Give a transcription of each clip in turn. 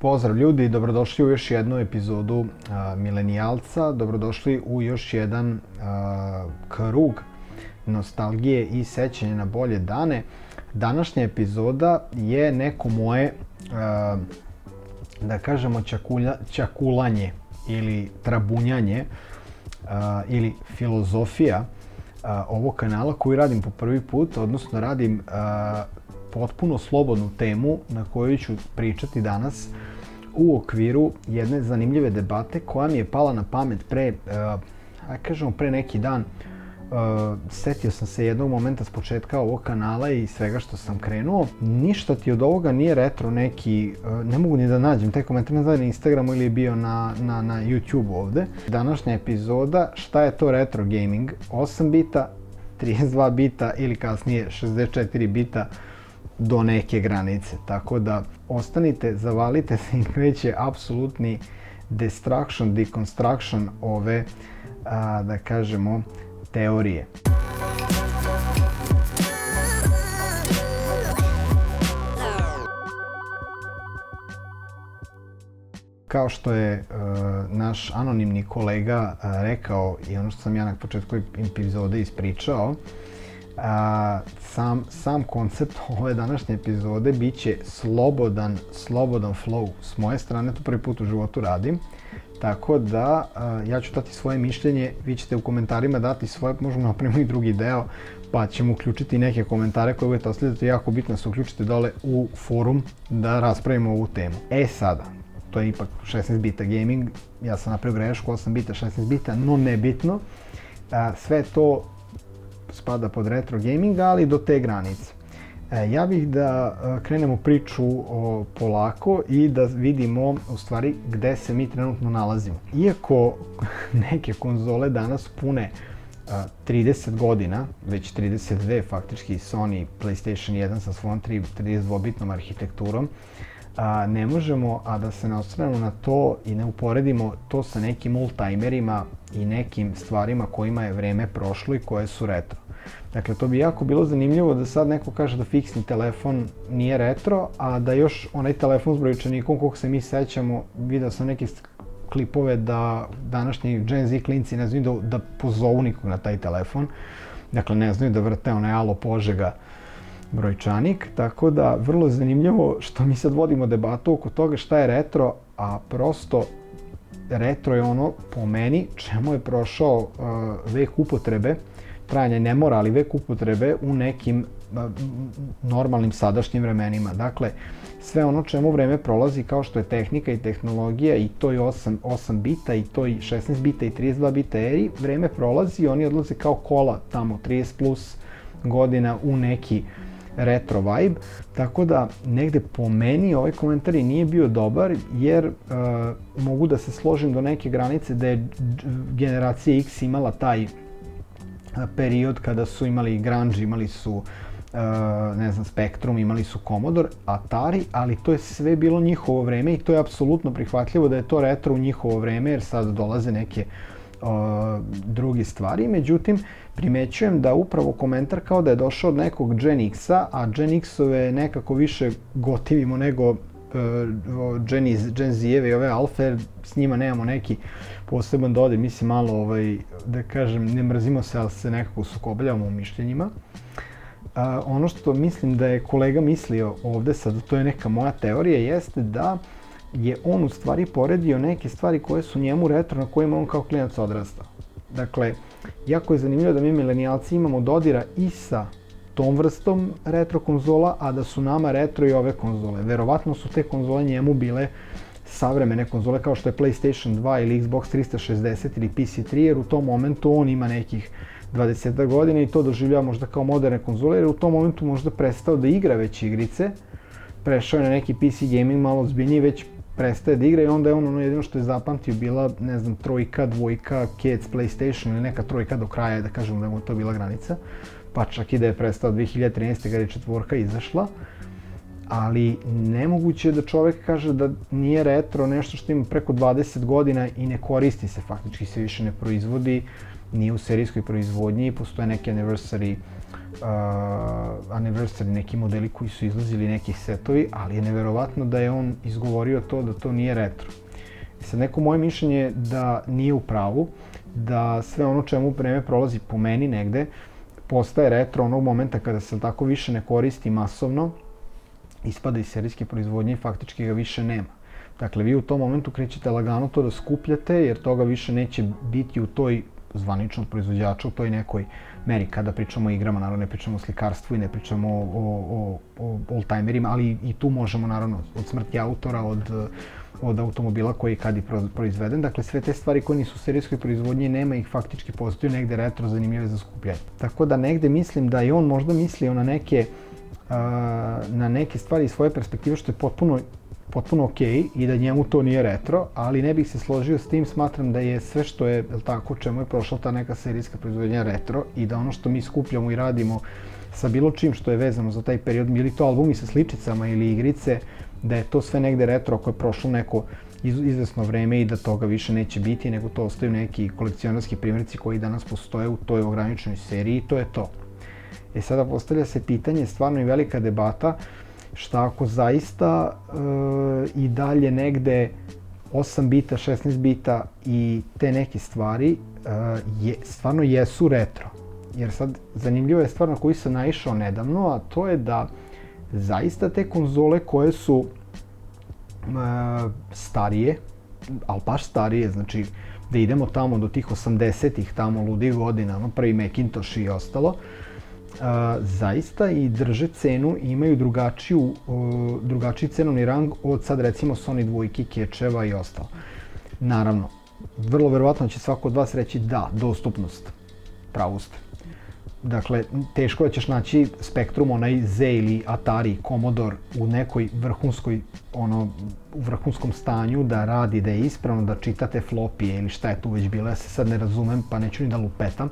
Pozdrav ljudi, dobrodošli u još jednu epizodu Milenijalca, dobrodošli u još jedan krug nostalgije i sećanja na bolje dane. Današnja epizoda je neko moje, da kažemo, ćakulanje ili trabunjanje ili filozofija ovog kanala koji radim po prvi put, odnosno radim potpuno slobodnu temu na kojoj ću pričati danas u okviru jedne zanimljive debate koja mi je pala na pamet pre neki dan. Setio sam se jednog momenta s početka ovog kanala i svega što sam krenuo. Ništa ti od ovoga nije retro neki, ne mogu ni da nađem taj komentar, ne znam na Instagramu ili je bio na YouTube ovde. Današnja epizoda, šta je to retro gaming? 8 bita, 32 bita ili kasnije 64 bita do neke granice. Tako da ostanite, zavalite se i kreće apsolutni destruction, deconstruction ove, da kažemo, teorije. Kao što je naš anonimni kolega rekao i ono što sam ja na početku epizode ispričao, sam koncept ove današnje epizode bit će slobodan flow. S moje strane to prvi put u životu radim. Tako da ja ću dati svoje mišljenje, vi ćete u komentarima dati svoje, možemo napraviti i drugi deo, pa ćemo uključiti neke komentare koje budete ostavljati. Jako bitno da se uključite dole u forum da raspravimo ovu temu. Sada, to je ipak 16 bita gaming, ja sam napravio grešku, 8 bita, 16 bita, no nebitno. Sve to spada pod retro gaming, ali do te granice. Ja bih da krenemo priču polako i da vidimo u stvari gde se mi trenutno nalazimo. Iako neke konzole danas pune 30 godina, već 32 faktički, Sony PlayStation 1 sa svojom 32-bitnom arhitekturom, ne možemo a da se ne osvrnemo na to i ne uporedimo to sa nekim old-timerima i nekim stvarima kojima je vreme prošlo i koje su retro. Dakle, to bi jako bilo zanimljivo da sad neko kaže da fiksni telefon nije retro, a da još onaj telefon s brojčanikom, koliko se mi sećamo, video sam neke klipove da današnji Gen Z klinci ne znaju da pozovu nikog na taj telefon. Dakle, ne znaju da vrte onaj Alo Požega brojčanik, tako da vrlo zanimljivo što mi sad vodimo debatu oko toga šta je retro, a prosto retro je ono, po meni, čemu je prošao vek upotrebe, trajanje ne mora, ali vek upotrebe u nekim normalnim sadašnjim vremenima. Dakle, sve ono čemu vreme prolazi kao što je tehnika i tehnologija i to i 8 bita i to i 16 bita i 32 bita eri, vreme prolazi i oni odlaze kao kola tamo 30 plus godina u neki retro vibe, tako da negde po meni ovaj komentar i nije bio dobar jer mogu da se složim do neke granice da je generacija X imala taj period kada su imali grunge, imali su ne znam, Spectrum, imali su Commodore, Atari, ali to je sve bilo njihovo vreme i to je apsolutno prihvatljivo da je to retro u njihovo vreme jer sad dolaze neke druge stvari. Međutim, primećujem da upravo komentar kao da je došao od nekog Gen X-a, a Gen X-ove nekako više gotivimo nego Gen Z-eve i ove alfa, jer s njima nemamo neki poseban dodir, mislim malo, da kažem, ne mrzimo se, ali se nekako sukobljavamo u mišljenjima. Ono što mislim da je kolega mislio ovde, sad to je neka moja teorija, jeste da je on u stvari poredio neke stvari koje su njemu retro, na kojima on kao klinac odrastao. Dakle, jako je zanimljivo da mi milenijalci imamo dodira i sa tom vrstom retro konzola, a da su nama retro i ove konzole. Verovatno su te konzole njemu bile savremene konzole kao što je PlayStation 2 ili Xbox 360 ili PC3, jer u tom momentu on ima nekih 20 godina i to doživljava možda kao moderne konzole, jer u tom momentu možda prestao da igra već igrice, prešao je na neki PC gaming malo ozbiljniji, već prestaje da igra i onda je ono jedino što je zapamtio bila, ne znam, trojka, dvojka, Cats, PlayStation ili neka trojka do kraja, da kažemo da mu to bila granica, pa čak i da je prestao 2013. kada je četvorka izašla. ali nemoguće je da čovek kaže da nije retro nešto što ima preko 20 godina i ne koristi se, faktički se više ne proizvodi, nije u serijskoj proizvodnji, postoje neki anniversary neki modeli koji su izlazili, neki setovi, ali je neverovatno da je on izgovorio to da to nije retro. Sad, neko moje mišljenje je da nije u pravu, da sve ono čemu vreme prolazi po meni negde, postaje retro onog momenta kada se tako više ne koristi masovno, ispada iz serijske proizvodnje i faktički ga više nema. Dakle, vi u tom momentu krećete lagano to da skupljate, jer toga više neće biti u toj zvaničnog proizvođača, u toj nekoj meri. Kada pričamo o igrama, naravno ne pričamo o slikarstvu i ne pričamo o oldtimerima, ali i tu možemo, naravno, od smrti autora, od automobila koji je kad i proizveden. Dakle, sve te stvari koje nisu u serijskoj proizvodnji, nema ih, faktički postoji negde retro zanimljive za skupljanje. Tako da negde mislim da i on možda mislio na neke stvari iz svoje perspektive, što je potpuno okej i da njemu to nije retro, ali ne bih se složio s tim. Smatram da je sve što je, tako, čemu je prošla ta neka serijska proizvodnja retro i da ono što mi skupljamo i radimo sa bilo čim što je vezano za taj period, bili to albumi sa sličicama ili igrice, da je to sve negde retro ako je prošlo neko izvesno vreme i da toga više neće biti, nego to ostaju neki kolekcionarski primjerci koji danas postoje u toj ograničenoj seriji i to je to. Sada postavlja se pitanje, stvarno i velika debata, šta ako zaista i dalje negde 8 bita, 16 bita i te neke stvari stvarno jesu retro. Jer sad zanimljivo je stvar na koju sam naišao nedavno, a to je da zaista te konzole koje su starije, ali baš starije, znači da idemo tamo do tih 80-ih, tamo ludih godina, prvi Macintosh i ostalo, zaista i drže cenu i imaju drugačiji cenovni rang od sad recimo Sony dvojki, Catcheva i ostalo. Naravno, vrlo verovatno će svako od vas reći da, dostupnost, pravo ste. Dakle, teško da ćeš naći Spectrum, onaj Z ili Atari, Commodore u nekoj vrhunskom stanju da radi, da je ispravno, da čitate flopije ili šta je tu već bilo, ja se sad ne razumem pa neću ni da lupetam.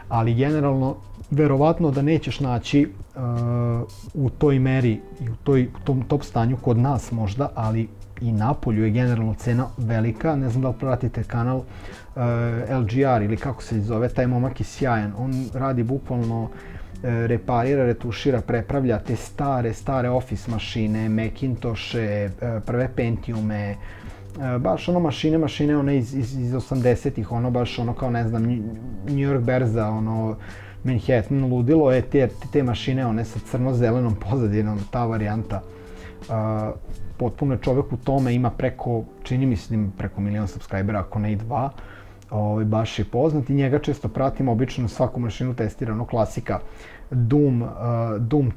Ali generalno, verovatno da nećeš naći u toj meri i u tom top stanju kod nas možda, ali i napolju je generalno cena velika. Ne znam da li pratite kanal LGR ili kako se zove, taj momak je sjajan. On radi bukvalno, reparira, retušira, prepravlja te stare Office mašine, Macintoshe, prve Pentiume, baš ono mašine one iz 80-ih, ono baš ono kao ne znam, New York berza, ono Manhattan, ludilo, te mašine one sa crno-zelenom pozadinom, ta varijanta. Potpuno je čovek u tome, ima čini mislim preko 1 milion subscribera, ako ne i 2, baš je poznat i njega često pratim, obično svaku mašinu testira, ono klasika, Doom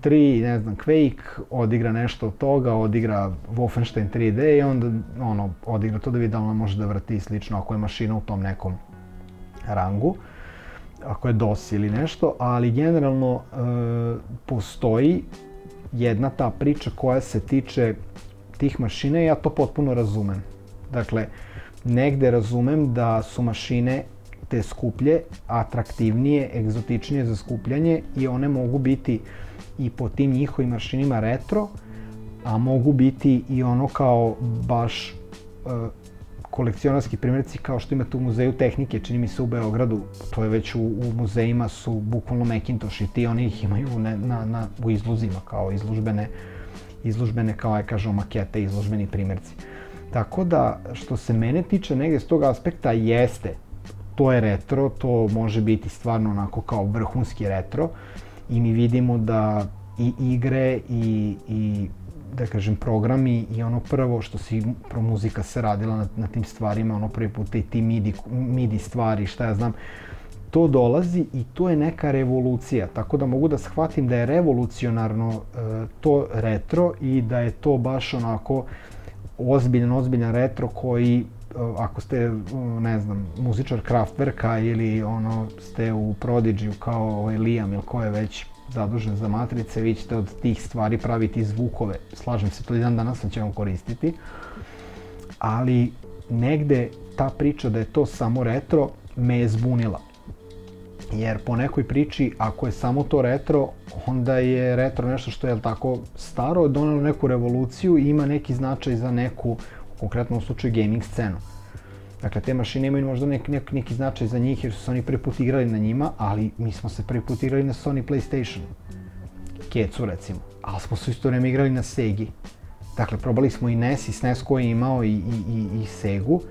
3, ne znam, Quake, odigra nešto od toga, odigra Wolfenstein 3D i onda odigra to da vidi da ona može da vrti slično ako je mašina u tom nekom rangu, ako je DOS ili nešto, ali generalno postoji jedna ta priča koja se tiče tih mašina i ja to potpuno razumem. Dakle, negde razumem da su mašine te skuplje, atraktivnije, egzotičnije za skupljanje i one mogu biti i po tim njihovim mašinima retro, a mogu biti i ono kao baš kolekcionarski primjerci kao što imate u Muzeju tehnike, čini mi se u Beogradu, to je već u muzejima su bukvalno Macintosh i ti oni ih imaju u izlozima kao izložbene kao kažemo makete, izložbeni primjerci. Tako da, što se mene tiče negdje s tog aspekta jeste, to je retro, to može biti stvarno onako kao vrhunski retro i mi vidimo da i igre i da kažem programi i ono prvo što se muzika se radila na tim stvarima, ono prvi put i ti MIDI stvari, šta ja znam, to dolazi i to je neka revolucija, tako da mogu da shvatim da je revolucionarno to retro i da je to baš onako ozbiljan retro koji, ako ste, ne znam, muzičar Kraftwerka ili ste u Prodigy kao Liam ili ko je već zadužen za matrice, vi ćete od tih stvari praviti zvukove. Slažem se, to i dan danas ćemo koristiti. Ali negde ta priča da je to samo retro me je zbunila. Jer po nekoj priči, ako je samo to retro, onda je retro nešto što je tako staro, donelo neku revoluciju i ima neki značaj za neku, u konkretnom slučaju, gaming scenu. Dakle, te mašine imaju možda neki značaj za njih jer su se oni prvi put igrali na njima, ali mi smo se prvi put igrali na Sony PlayStation. Kecu recimo, ali smo se isto vreme igrali na Segi. Dakle, probali smo i NES i SNES koji je imao i Segu.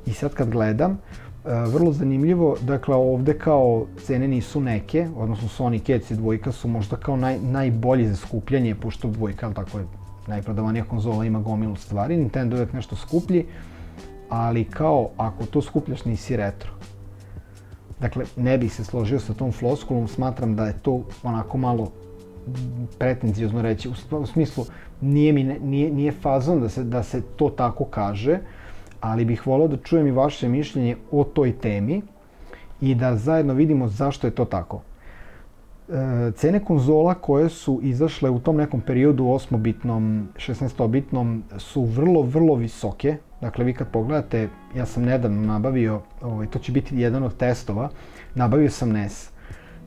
I sad kad gledam, vrlo zanimljivo, dakle ovde kao cene nisu neke, odnosno Sony Cats i dvojka su možda kao najbolji za skupljanje, pošto dvojka, ali tako je najprodavanija konzola, ima gomilu stvari, Nintendo je nešto skuplji, ali kao ako to skupljaš nisi retro. Dakle, ne bih se složio sa tom floskulom, smatram da je to onako malo pretencijozno reći, u smislu nije fazon da se to tako kaže, ali bih voleo da čujem i vaše mišljenje o toj temi i da zajedno vidimo zašto je to tako. Cene konzola koje su izašle u tom nekom periodu 8-bitnom, 16-bitnom su vrlo visoke. Dakle, vi kad pogledate, ja sam nedavno nabavio, to će biti jedan od testova, nabavio sam NES.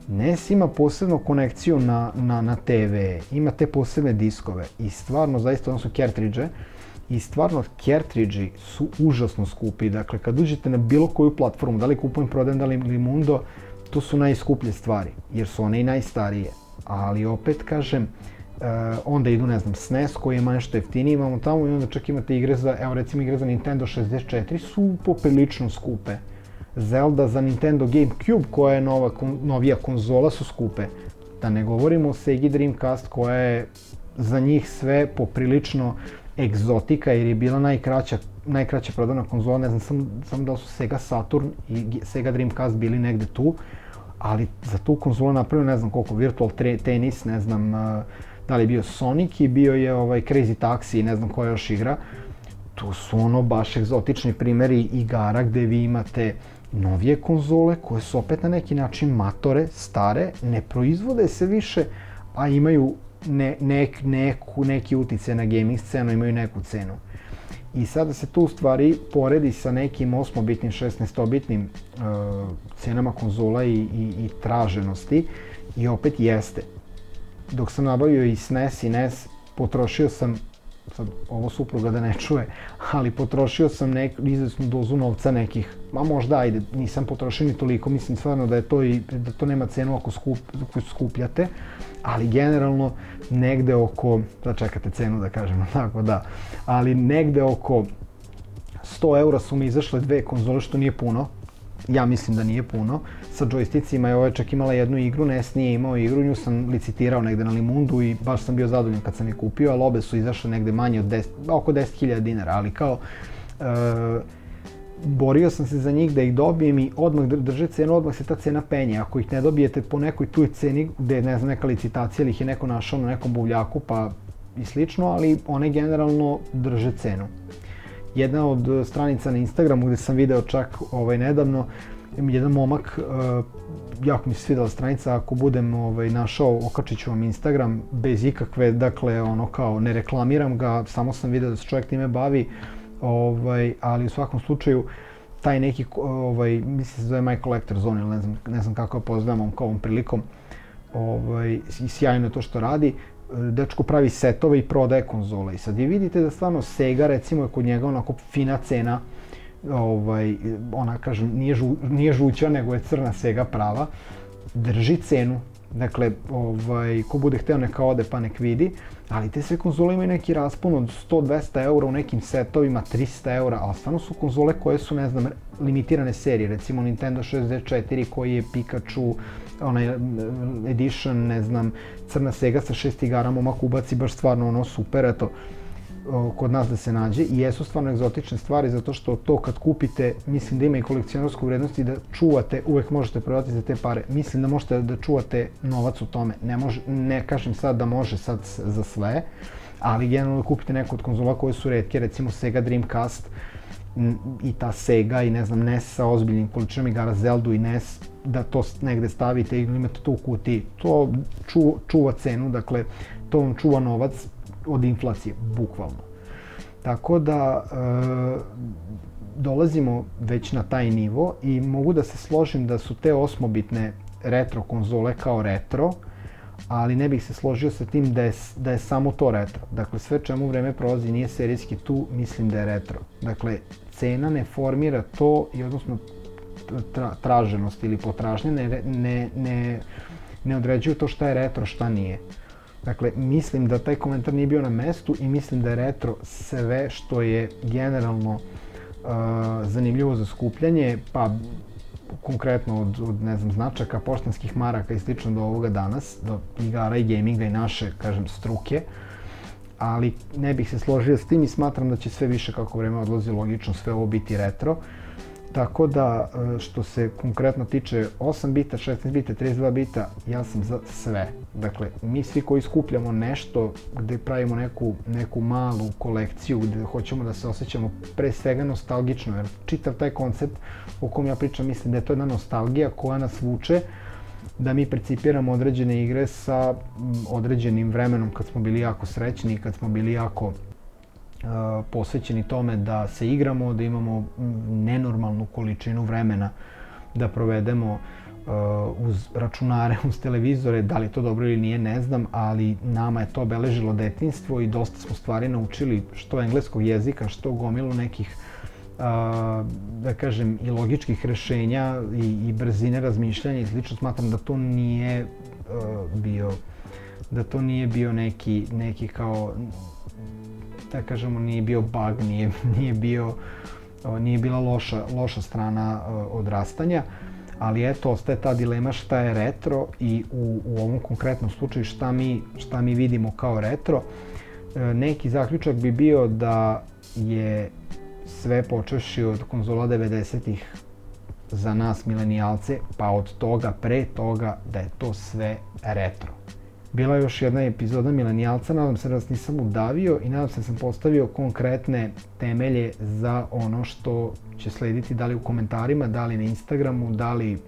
NES ima posebnu konekciju na TV, ima te posebne diskove i stvarno, zaista, odnosno cartridge, i stvarno cartridge su užasno skupi. Dakle, kad uđete na bilo koju platformu, da li kupujem, prodajem, da li Mundo, to su najskuplje stvari, jer su one i najstarije. Ali opet kažem, onda idu, ne znam, SNES koji ima nešto jeftinije, imamo tamo i onda čak imate igre za, evo recimo igre za Nintendo 64 su poprilično skupe. Zelda za Nintendo GameCube koja je novija konzola su skupe. Da ne govorimo o Sega Dreamcast koja je za njih sve poprilično egzotika jer je bila najkraća prodana konzola, ne znam samo da li su Sega Saturn i Sega Dreamcast bili negde tu, ali za tu konzolu napravio ne znam koliko, Virtual Tennis, ne znam da li je bio Sonic i bio je Crazy Taxi i ne znam koja još igra. To su baš egzotični primjeri igara gde vi imate novije konzole koje su opet na neki način matore, stare, ne proizvode se više, a imaju neki uticaj na gaming scenu, imaju neku cenu. I sada se to u stvari poredi sa nekim 8-bitnim, 16-bitnim cenama konzola i traženosti i opet jeste. Dok sam nabavio i SNES i NES, potrošio sam, sad ovo supruga da ne čuje, ali potrošio sam izvesnu dozu novca nekih, ma možda ajde, nisam potrošio ni toliko, mislim stvarno da to nema cenu ako skupljate, ali generalno negde oko, da čekate cenu da kažemo tako da, ali negde oko 100 eura su mi izašle dve konzole što nije puno, ja mislim da nije puno, sa džojsticima je čak imala jednu igru, NES nije imao igru, nju sam licitirao negde na Limundu i baš sam bio zadovoljan kad sam je kupio, ali obe su izašle negde manje od oko 10.000 dinara, ali kao borio sam se za njih da ih dobijem i odmah drže cenu, odmah se ta cena penje. Ako ih ne dobijete po nekoj tuj ceni gde je ne znam neka licitacija ili ih je neko našao na nekom buvljaku pa i slično, ali one generalno drže cenu. Jedna od stranica na Instagramu gde sam video čak nedavno, jedan momak, jako mi se svidela stranica, ako budem našao, okačit ću vam Instagram bez ikakve, dakle kao ne reklamiram ga, samo sam video da se čovjek time bavi, ali u svakom slučaju taj neki, mislim se zove My Collector Zone ili ne znam kako je poznavam kao ovom prilikom, i sjajno je to što radi. Dečko pravi setove i prodaje konzole i sad vi vidite da stvarno Sega recimo je kod njega onako fina cena, ona kažem nije žuća nego je crna Sega prava, drži cenu, dakle ko bude hteo neka ode pa nek vidi, ali te sve konzole imaju neki raspon od 100-200 eura u nekim setovima, 300 eura, ali stvarno su konzole koje su ne znam limitirane serije, recimo Nintendo 64 koji je Pikachu onaj edition, ne znam, crna Sega sa 6 igara, momak ubaci baš stvarno super, eto, kod nas da se nađe i jesu stvarno egzotične stvari zato što to kad kupite, mislim da ima i kolekcionarsku vrednost i da čuvate, uvek možete prodati za te pare, mislim da možete da čuvate novac u tome, ne kažem sad da može sad za sve, ali generalno da kupite neku od konzola koje su retke, recimo Sega Dreamcast i ta Sega i ne znam NES sa ozbiljnim količinom igara, Zeldu i NES, da to negde stavite ili imate to u kutiji, to čuva cenu, dakle to vam čuva novac od inflacije, bukvalno. Tako da dolazimo već na taj nivo i mogu da se složim da su te 8-bitne retro konzole kao retro, ali ne bih se složio sa tim da je samo to retro. Dakle, sve čemu vreme prolazi nije serijski tu, mislim da je retro. Dakle, cena ne formira to i odnosno traženost ili potražnja ne određuju to šta je retro, šta nije. Dakle, mislim da taj komentar nije bio na mestu i mislim da je retro sve što je generalno zanimljivo za skupljanje, pa konkretno od ne znam, značaka, poštanskih maraka i slično do ovoga danas, do igara i gaminga i naše, kažem, struke, ali ne bih se složio s tim i smatram da će sve više kako vreme odlazi logično sve ovo biti retro. Tako da, što se konkretno tiče 8 bita, 16 bita, 32 bita, ja sam za sve. Dakle, mi svi koji skupljamo nešto gde pravimo neku malu kolekciju, gde hoćemo da se osjećamo pre svega nostalgično, jer čitav taj koncept o kom ja pričam, mislim da je to jedna nostalgija koja nas vuče da mi percipiramo određene igre sa određenim vremenom kad smo bili jako srećni, kad smo bili jako posvećeni tome da se igramo, da imamo nenormalnu količinu vremena da provedemo uz računare, uz televizore. Da li je to dobro ili nije, ne znam, ali nama je to obeležilo detinjstvo i dosta smo stvari naučili, što engleskog jezika, što gomilu nekih da kažem i logičkih rešenja i brzine razmišljanja i slično. Smatram da to nije bio neki kao, da kažemo, nije bio bug, nije bila loša strana odrastanja, ali eto, ostaje ta dilema šta je retro i u ovom konkretnom slučaju šta mi vidimo kao retro. Neki zaključak bi bio da je sve počevši od konzola 90-ih za nas milenijalce, pa od toga, pre toga, da je to sve retro. Bila je još jedna epizoda Milenijalca, nadam se da vas nisam udavio i nadam se da sam postavio konkretne temelje za ono što će slediti, da li u komentarima, da li na Instagramu, da li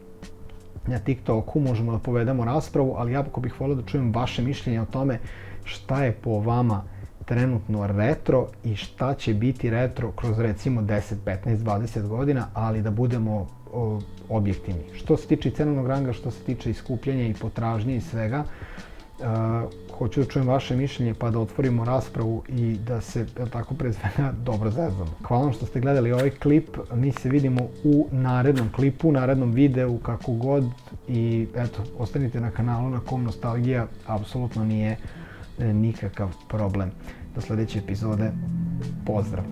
na TikToku, možemo da povedemo raspravu, ali jako bih volio da čujem vaše mišljenje o tome šta je po vama trenutno retro i šta će biti retro kroz recimo 10, 15, 20 godina, ali da budemo objektivni. Što se tiče cenovnog ranga, što se tiče i skupljanja i potražnje i svega, hoću da čujem vaše mišljenje pa da otvorimo raspravu i da se, tako pre svega, dobro zezamo. Hvala vam što ste gledali ovaj klip, mi se vidimo u narednom klipu, u narednom videu, kako god, i eto, ostanite na kanalu na kom nostalgija apsolutno nije nikakav problem. Do sledeće epizode, pozdrav!